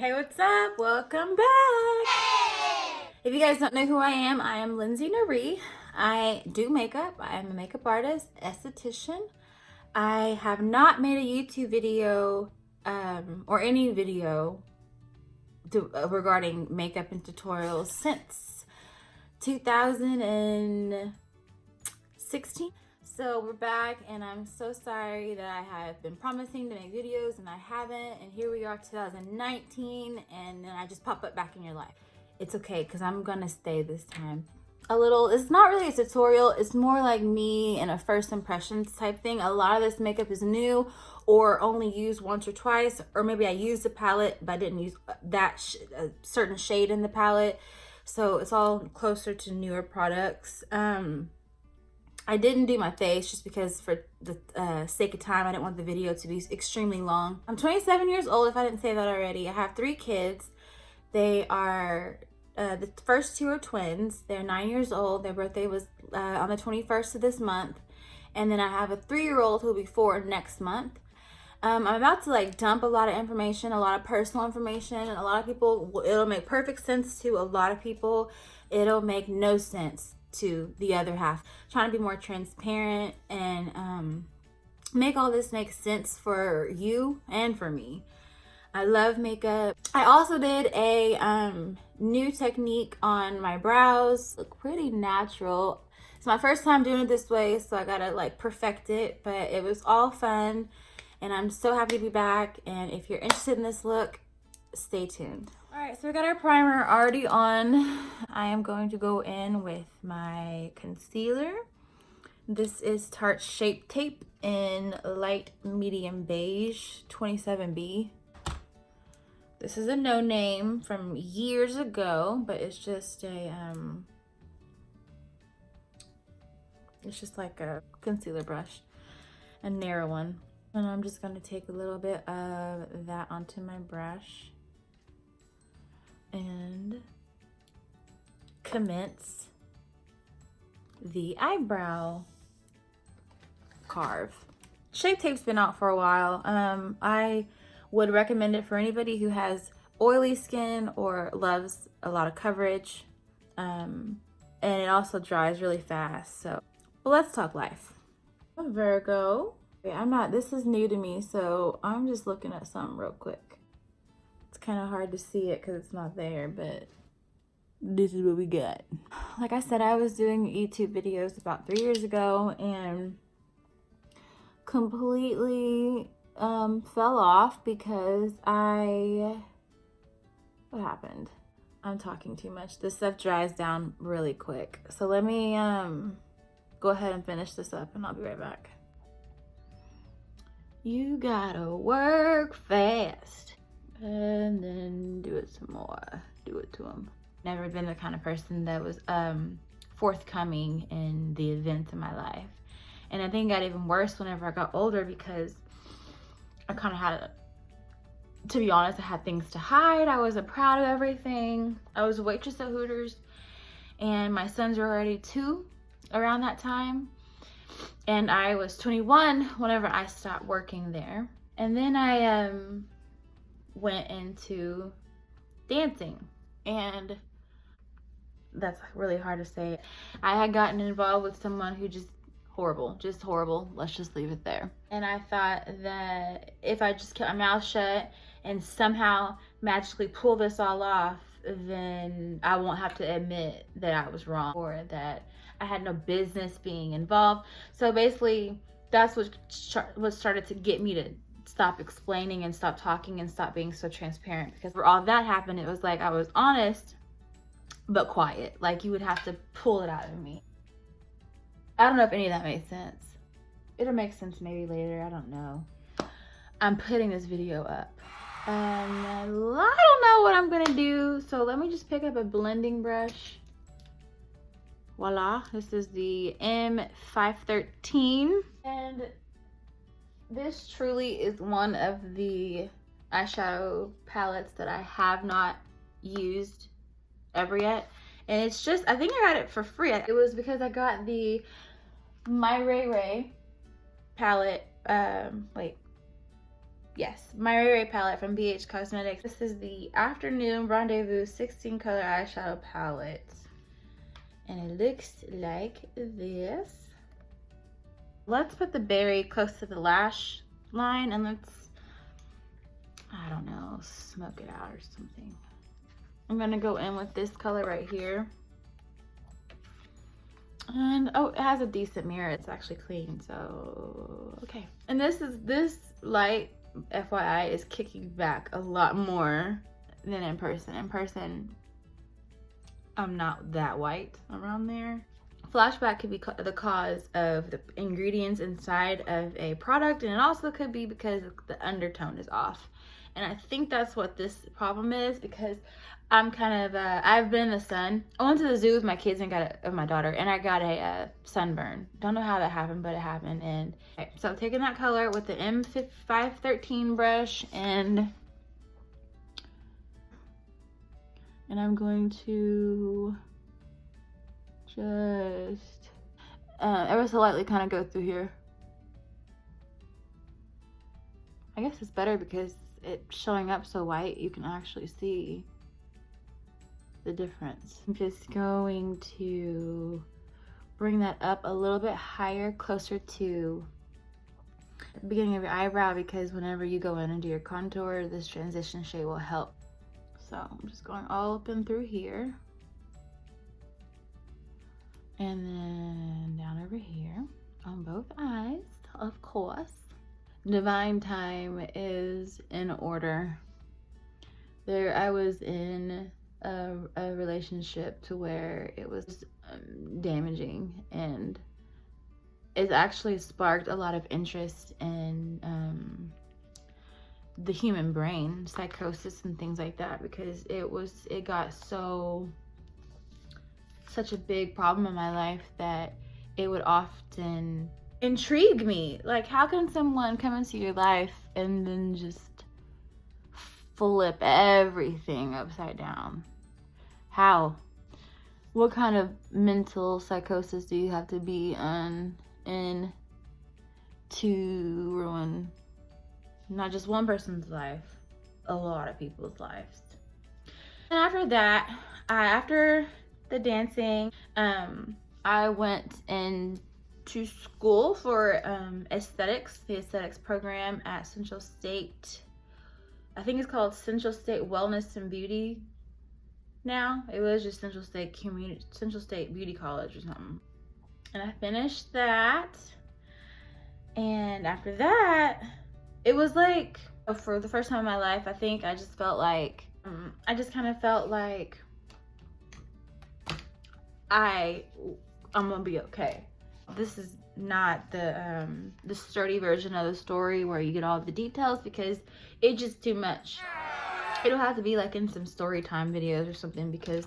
Hey, what's up? Welcome back. If you guys don't know who I am Itsmyrayeraye. I do makeup. I am a makeup artist, esthetician. I have not made a YouTube video or any video regarding makeup and tutorials since 2016. So we're back, and I'm so sorry that I have been promising to make videos and I haven't, and here we are 2019, and then I just pop up back in your life. It's okay, because I'm gonna stay this time. It's not really a tutorial, it's more like me and a first impressions type thing. A lot of this makeup is new or only used once or twice, or maybe I used a palette but I didn't use that certain shade in the palette, so it's all closer to newer products. I didn't do my face just because for the sake of time, I didn't want the video to be extremely long. I'm 27 years old, if I didn't say that already. I have 3 kids. They are, the first 2 are twins. They're 9 years old. Their birthday was on the 21st of this month. And then I have a 3-year-old who will be 4 next month. I'm about to dump a lot of information, a lot of personal information, and a lot of people, it'll make perfect sense to a lot of people. It'll make no sense to the other half. Trying to be more transparent and make all this make sense for you and for me. I love makeup. I also did a new technique on my brows. Look pretty natural. It's my first time doing it this way, so I gotta perfect it, but it was all fun and I'm so happy to be back. And if you're interested in this look, stay tuned. All right, so we got our primer already on. I am going to go in with my concealer. This is Tarte Shape Tape in light medium beige 27B. This is a no name from years ago, but it's just a it's just like a concealer brush, a narrow one. And I'm just going to take a little bit of that onto my brush and commence the eyebrow carve. Shape Tape's been out for a while. I would recommend it for anybody who has oily skin or loves a lot of coverage, and it also dries really fast. So, but let's talk life. I'm a Virgo. This is new to me, so I'm just looking at something real quick. It's kind of hard to see it because it's not there, but this is what we got. Like I said, I was doing YouTube videos about 3 years ago and completely fell off because what happened? I'm talking too much. This stuff dries down really quick. So let me go ahead and finish this up and I'll be right back. You gotta work fast and then do it some more. Do it to them. Never been the kind of person that was forthcoming in the events in my life. And I think it got even worse whenever I got older because I kind of had, to be honest, I had things to hide. I wasn't proud of everything. I was a waitress at Hooters and my sons were already 2 around that time. And I was 21 whenever I stopped working there. And then I went into dancing, and that's really hard to say. I had gotten involved with someone who just horrible. Let's just leave it there. And I thought that if I just kept my mouth shut and somehow magically pull this all off, then I won't have to admit that I was wrong or that I had no business being involved. So basically, that's what started to get me to stop explaining and stop talking and stop being so transparent. Because for all that happened, it was like I was honest, but quiet. Like you would have to pull it out of me. I don't know if any of that made sense. It'll make sense maybe later, I don't know. I'm putting this video up. I don't know what I'm gonna do, so let me just pick up a blending brush. Voila, this is the M513. And this truly is one of the eyeshadow palettes that I have not used ever yet. And it's just, I think I got it for free. It was because I got the Itsmyrayeraye palette, Yes, my Rosey Raye palette from BhCosmetics. This is the Afternoon Rendezvous 16 color eyeshadow palette. And it looks like this. Let's put the berry close to the lash line and let's, I don't know, smoke it out or something. I'm gonna go in with this color right here. And oh, it has a decent mirror. It's actually clean, so okay. And this light, FYI, is kicking back a lot more than in person. In person, I'm not that white around there. Flashback could be the cause of the ingredients inside of a product, and it also could be because the undertone is off. And I think that's what this problem is, because I'm kind of, I've been in the sun. I went to the zoo with my kids and my daughter, and I got a sunburn. Don't know how that happened, but it happened. And okay, so I'm taking that color with the M513 brush, and I'm going to just ever so lightly kind of go through here. I guess it's better because it's showing up so white, you can actually see the difference. I'm just going to bring that up a little bit higher, closer to the beginning of your eyebrow, because whenever you go in and do your contour, this transition shade will help. So I'm just going all up and through here. And then down over here on both eyes, of course. Divine time is in order. There, I was in a relationship to where it was damaging, and it actually sparked a lot of interest in the human brain, psychosis and things like that, because it got such a big problem in my life that it would often intrigue me. Like, how can someone come into your life and then just flip everything upside down? How? What kind of mental psychosis do you have to be in to ruin not just one person's life, a lot of people's lives? And after that, after the dancing, I went into school for aesthetics, the aesthetics program at Central State. I think it's called Central State Wellness and Beauty now. It was just Central State Beauty College or something. And I finished that. And after that, it was like, for the first time in my life, I think I just felt like, I just kind of felt like I'm gonna be okay. This is not the sturdy version of the story where you get all the details, because it's just too much. It'll have to be like in some story time videos or something, because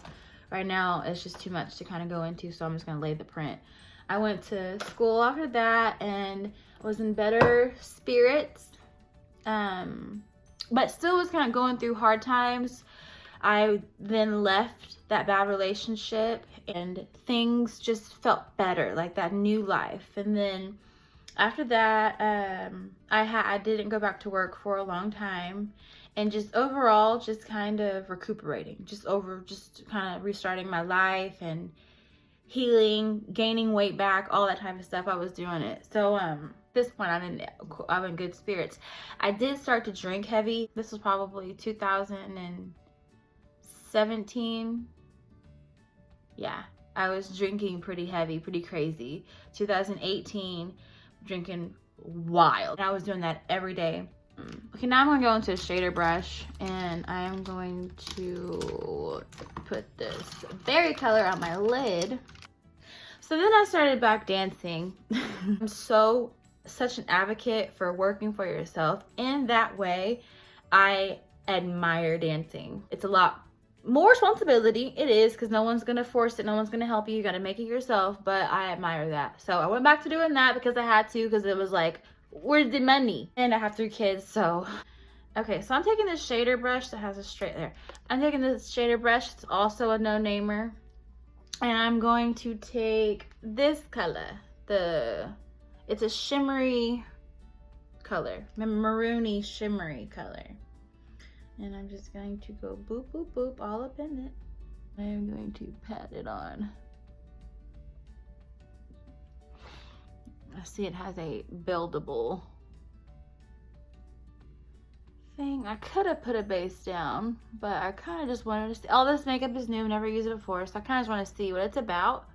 right now it's just too much to kind of go into, so I'm just gonna lay the print. I went to school after that and was in better spirits, but still was kind of going through hard times. I then left that bad relationship and things just felt better, like that new life. And then after that, I didn't go back to work for a long time, and just overall just kind of recuperating, just kind of restarting my life and healing, gaining weight back, all that type of stuff. I was doing it. So at this point I'm in good spirits. I did start to drink heavy. This was probably 2017. Yeah, I was drinking pretty heavy, pretty crazy. 2018, drinking wild. And I was doing that every day. Okay, now I'm gonna go into a shader brush, and I am going to put this berry color on my lid. So then I started back dancing. I'm such an advocate for working for yourself. In that way, I admire dancing. It's a lot more responsibility. It is, because no one's gonna force it, no one's gonna help you. You gotta make it yourself, but I admire that. So I went back to doing that because I had to, because it was like, where's the money? And I have 3 kids, so. Okay, so I'm taking this shader brush that has a straight there. I'm taking this shader brush, it's also a no-namer. And I'm going to take this color. It's a shimmery color, maroony shimmery color. And I'm just going to go boop, boop, boop all up in it. I am going to pat it on. I see it has a buildable thing. I could have put a base down, but I kind of just wanted to see. All this makeup is new, never used it before, so I kind of just want to see what it's about.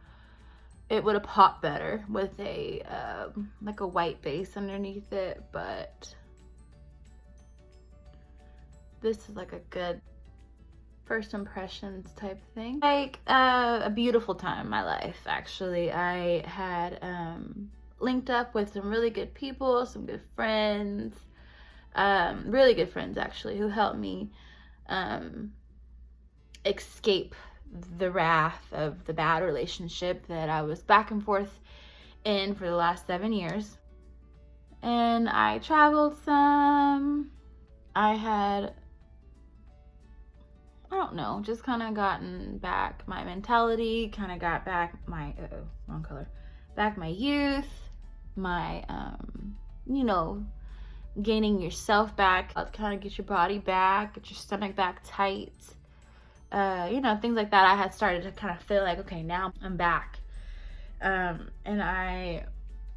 It would have popped better with a like a white base underneath it, but this is like a good first impressions type thing. Like a beautiful time in my life, actually. I had linked up with some really good people, some good friends, really good friends actually, who helped me escape the wrath of the bad relationship that I was back and forth in for the last 7 years. And I traveled some. I had, I don't know, just kind of gotten back my mentality, kind of got back my, wrong color, back my youth, my, you know, gaining yourself back, kind of get your body back, get your stomach back tight. You know, things like that. I had started to kind of feel like, okay, now I'm back. And I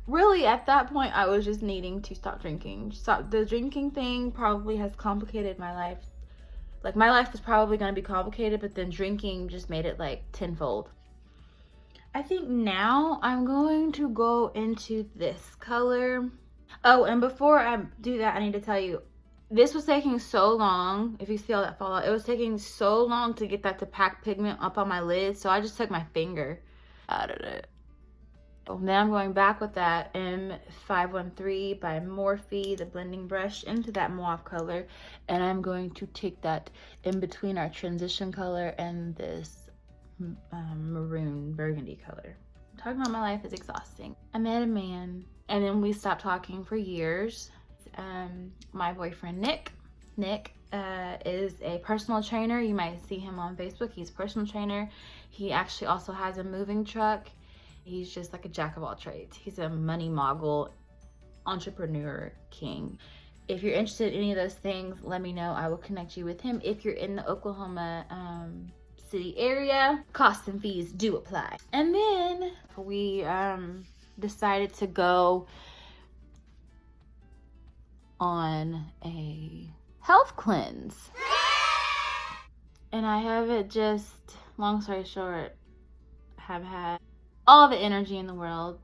really, at that point, I was just needing to stop drinking. The drinking thing probably has complicated my life. Like, my life was probably going to be complicated, but then drinking just made it like tenfold. I think now I'm going to go into this color. Oh, and before I do that, I need to tell you, this was taking so long. If you see all that fallout, it was taking so long to get that to pack pigment up on my lid. So I just took my finger out of it. Now I'm going back with that M513 by Morphe, the blending brush, into that mauve color. And I'm going to take that in between our transition color and this maroon burgundy color. Talking about my life is exhausting. I met a man and then we stopped talking for years. My boyfriend Nick is a personal trainer. You might see him on Facebook. He's a personal trainer. He actually also has a moving truck. He's just like a jack of all trades. He's a money mogul, entrepreneur king. If you're interested in any of those things, let me know. I will connect you with him. If you're in the Oklahoma City area, costs and fees do apply. And then we decided to go on a health cleanse. And I haven't just, long story short, have had all the energy in the world.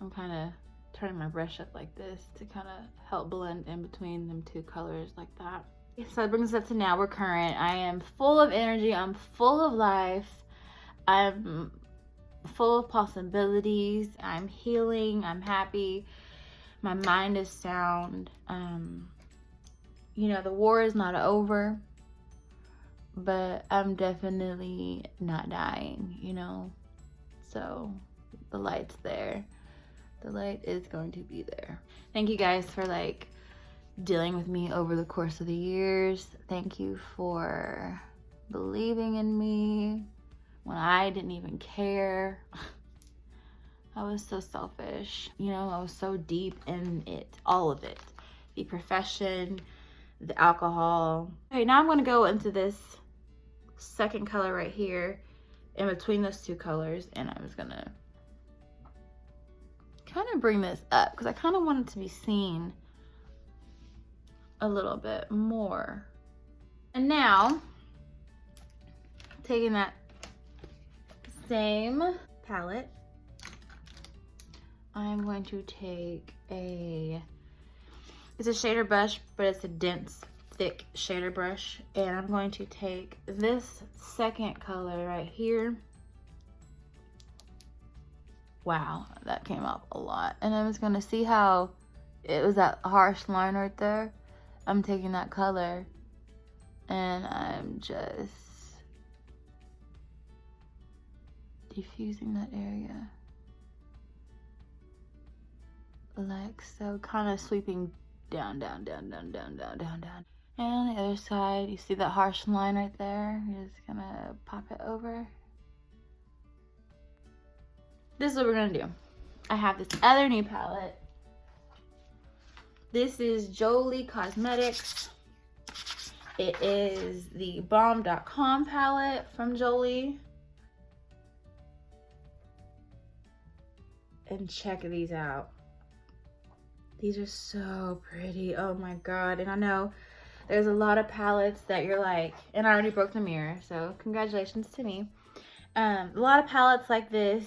I'm kind of turning my brush up like this to kind of help blend in between them two colors like that. So that brings us up to now. We're current. I am full of energy. I'm full of life. I'm full of possibilities. I'm healing. I'm happy. My mind is sound. You know, the war is not over, but I'm definitely not dying, you know? So the light's there. The light is going to be there. Thank you guys for like dealing with me over the course of the years. Thank you for believing in me when I didn't even care. I was so selfish, you know, I was so deep in it, all of it. The profession, the alcohol. Okay, now I'm gonna go into this second color right here in between those two colors, and I'm just gonna kind of bring this up because I kind of want it to be seen a little bit more. And now, taking that same palette, I'm going to take it's a shader brush, but it's a dense, thick shader brush. And I'm going to take this second color right here. Wow, that came up a lot. And I'm just gonna see how it was that harsh line right there. I'm taking that color and I'm just diffusing that area. Like so, kind of sweeping down, down, down, down, down, down, down, down. And on the other side, you see that harsh line right there? You're just gonna pop it over. This is what we're gonna do. I have this other new palette This is Jolie Cosmetics. It is the Bomb.com palette from Jolie. And check these out. These are so pretty. Oh my god. And I know there's a lot of palettes that you're like, and I already broke the mirror, so congratulations to me. A lot of palettes like this,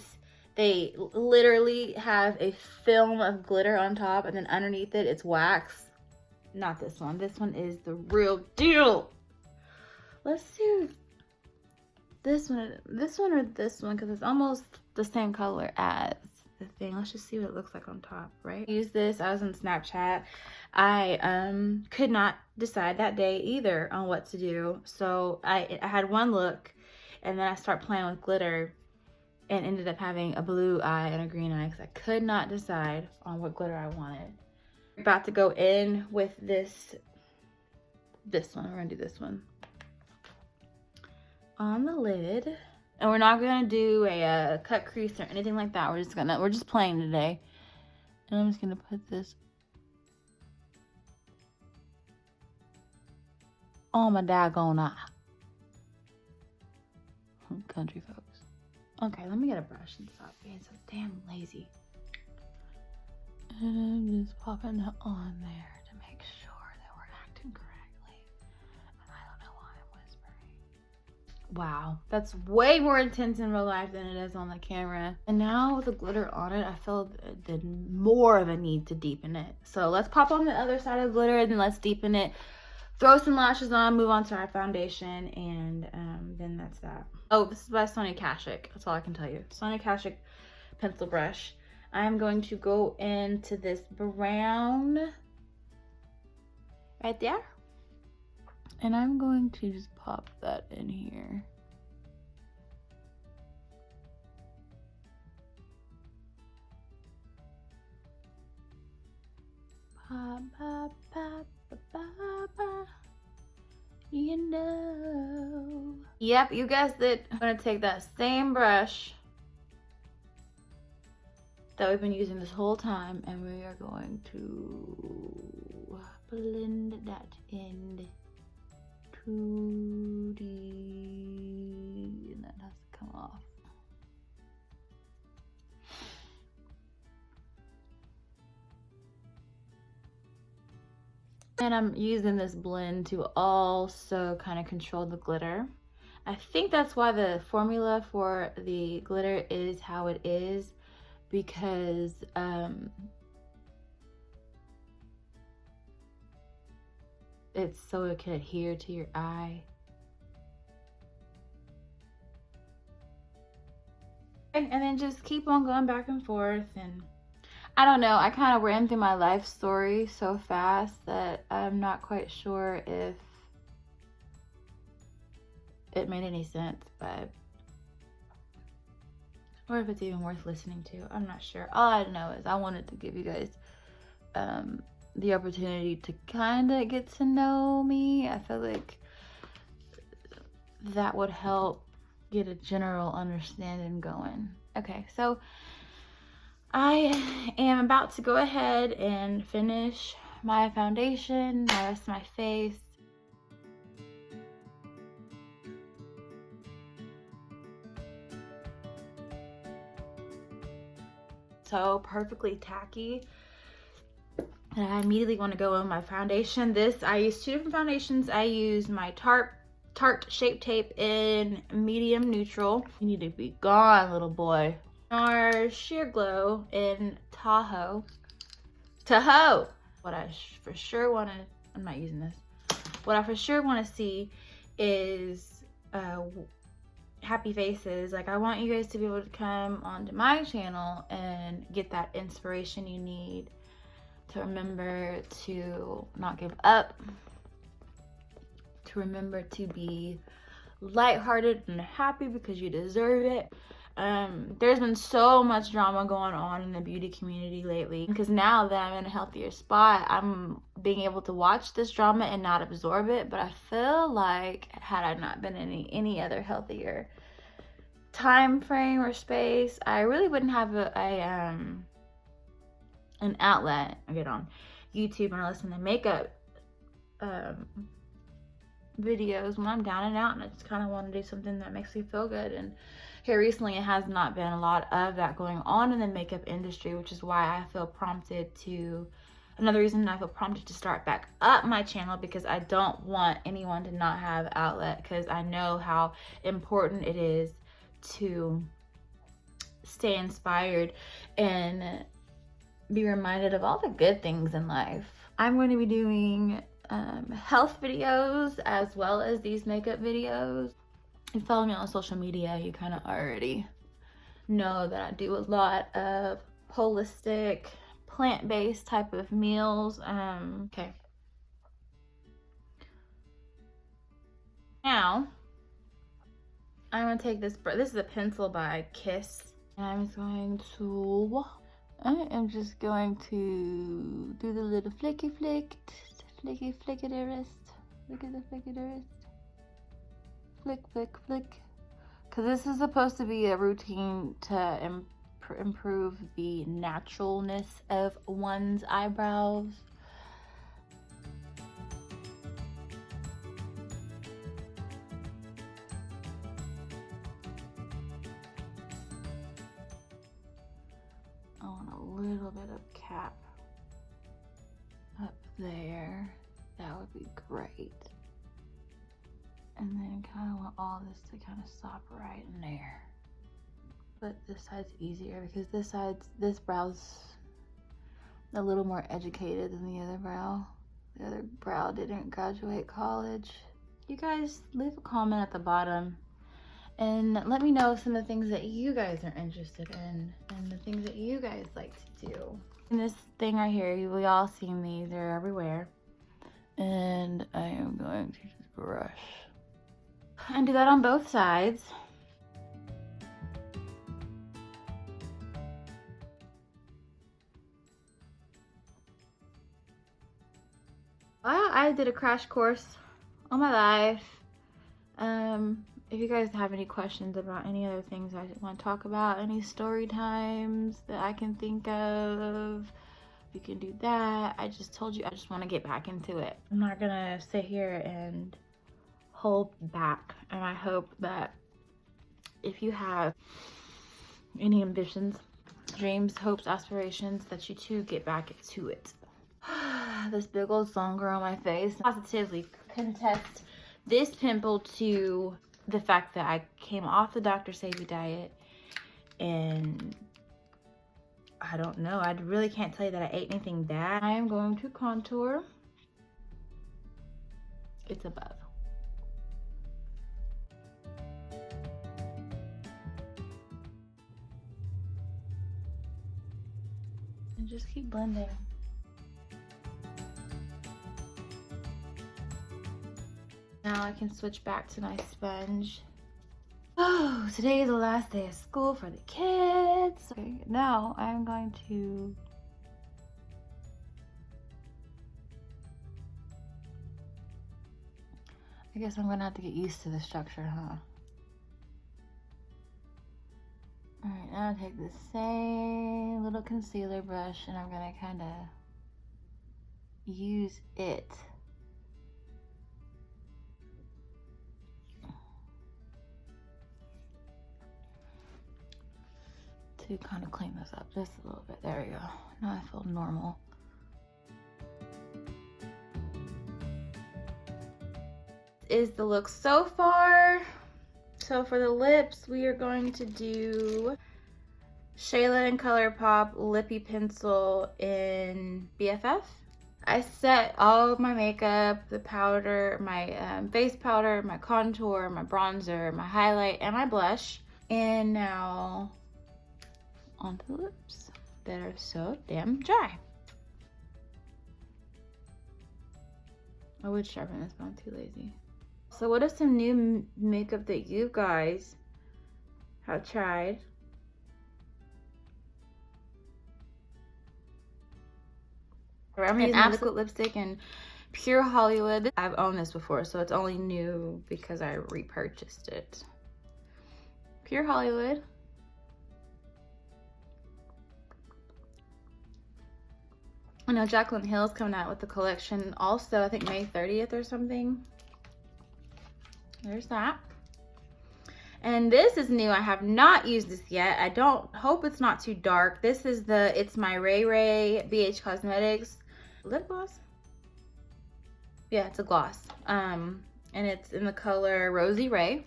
they literally have a film of glitter on top, and then underneath it, it's wax. Not this one. This one is the real deal. Let's do this one or this one, because it's almost the same color as the thing. Let's just see what it looks like on top, right? I used this. I was on Snapchat. I could not decide that day either on what to do. So I had one look, and then I started playing with glitter and ended up having a blue eye and a green eye because I could not decide on what glitter I wanted. About to go in with this one. We're gonna do this one on the lid, and we're not gonna do a cut crease or anything like that. We're just playing today, and I'm just gonna put this on my daggone eye. Country folks. Okay, let me get a brush and stop being so damn lazy. And I'm just popping it on there to make sure that we're acting correctly. And I don't know why I'm whispering. Wow, that's way more intense in real life than it is on the camera. And now with the glitter on it, I feel the more of a need to deepen it. So let's pop on the other side of the glitter and then let's deepen it. Throw some lashes on, move on to our foundation, and then that's that. Oh, this is by Sonia Kashuk. That's all I can tell you. Sonia Kashuk pencil brush. I'm going to go into this brown right there. And I'm going to just pop that in here. Pop, pop, pop, pop, pop, pop. You know. Yep, you guessed it. I'm gonna take that same brush that we've been using this whole time, and we are going to blend that in to the, and that has to come off. And I'm using this blend to also kind of control the glitter. I think that's why the formula for the glitter is how it is, because it's so it can adhere to your eye. And then just keep on going back and forth, and I don't know, I kind of ran through my life story so fast that I'm not quite sure if it made any sense, but or if it's even worth listening to. I'm not sure. All I know is I wanted to give you guys the opportunity to kind of get to know me. I feel like that would help get a general understanding going. Okay, so I am about to go ahead and finish my foundation, the rest of my face. So perfectly tacky. And I immediately want to go on my foundation. I use two different foundations. I use my Tarte Shape Tape in medium neutral. You need to be gone, little boy. NARS Sheer Glow in Tahoe. What I for sure want to, I'm not using this. What I for sure want to see is happy faces. Like, I want you guys to be able to come onto my channel and get that inspiration you need to remember to not give up, to remember to be lighthearted and happy because you deserve it. There's been so much drama going on in the beauty community lately, because now that I'm in a healthier spot, I'm being able to watch this drama and not absorb it. But I feel like had I not been in any other healthier time frame or space, I really wouldn't have an outlet YouTube and I listen to makeup videos when I'm down and out, and I just kind of want to do something that makes me feel good. And here recently it has not been a lot of that going on in the makeup industry, which is why I feel prompted to, another reason I feel prompted to start back up my channel, because I don't want anyone to not have outlet, because I know how important it is to stay inspired and be reminded of all the good things in life. I'm going to be doing health videos as well as these makeup videos. If you follow me on social media, you kind of already know that I do a lot of holistic, plant-based type of meals. Okay. Now, I'm gonna take this is a pencil by Kiss. And I am just going to do the little flicky flick of the wrist. Look at the flick of the wrist. Flick, flick, flick. Because this is supposed to be a routine to improve the naturalness of one's eyebrows. I want a little bit of cap up there. That would be great. And then kind of want all this to kind of stop right in there. But this side's easier because this brow's a little more educated than the other brow. The other brow didn't graduate college. You guys leave a comment at the bottom and let me know some of the things that you guys are interested in and the things that you guys like to do. And this thing right here, we all seen these, they're everywhere. And I am going to just brush. And do that on both sides. Well, I did a crash course on my life. If you guys have any questions about any other things I want to talk about, any story times that I can think of, you can do that. I just told you I just want to get back into it. I'm not gonna sit here and hold back, and I hope that if you have any ambitions, dreams, hopes, aspirations, that you too get back to it. This big old longer on my face positively contest this pimple to the fact that I came off the Dr. Sebi diet, and I don't know, I really can't tell you that I ate anything bad. I am going to contour. It's above. And just keep blending. Now I can switch back to my sponge. Oh, today is the last day of school for the kids. Okay, now I'm going to I guess I'm gonna have to get used to the structure, huh? Alright, now I'll take the same little concealer brush and I'm gonna kinda use it to kind of clean this up just a little bit. There we go. Now I feel normal. Is the look so far. So for the lips, we are going to do Shayla and ColourPop Lippy Pencil in BFF. I set all of my makeup, the powder, my face powder, my contour, my bronzer, my highlight, and my blush. And now onto the lips that are so damn dry. I would sharpen this, but I'm too lazy. So what is some new makeup that you guys have tried? I'm using Absolute lipstick and Pure Hollywood. I've owned this before, so it's only new because I repurchased it. Pure Hollywood. I know Jaclyn Hill's coming out with the collection also, I think May 30th or something. There's that. And this is new. I have not used this yet. I don't hope it's not too dark. This is the Itsmyrayeraye BhCosmetics lip gloss. Yeah, it's a gloss. And it's in the color Rosey Raye.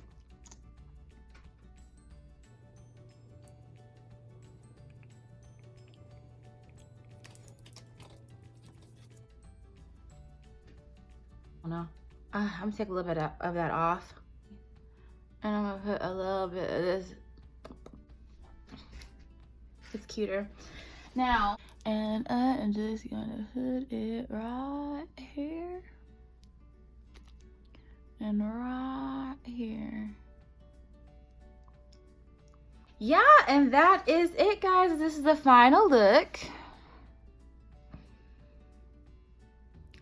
Oh no. I'm gonna take a little bit of that off. And I'm gonna put a little bit of this. It's cuter. Now, and I'm just gonna put it right here. And right here. Yeah, and that is it, guys. This is the final look.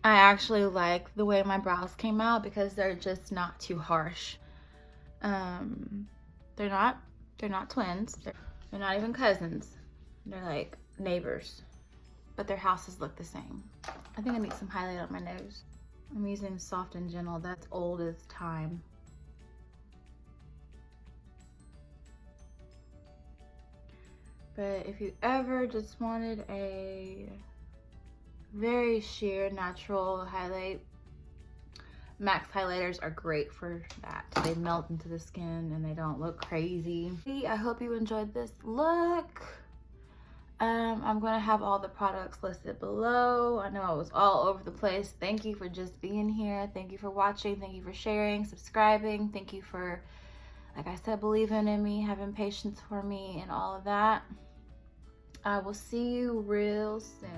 I actually like the way my brows came out because they're just not too harsh. They're not twins. They're not even cousins. They're like neighbors, but their houses look the same. I think I need some highlight on my nose. I'm using Soft and Gentle. That's old as time. But if you ever just wanted a very sheer natural highlight, Max highlighters are great for that. They melt into the skin and they don't look crazy. I hope you enjoyed this look. I'm gonna have all the products listed below. I know I was all over the place. Thank you for just being here. Thank you for watching. Thank you for sharing, subscribing. Thank you for, like I said, believing in me, having patience for me and all of that. I will see you real soon.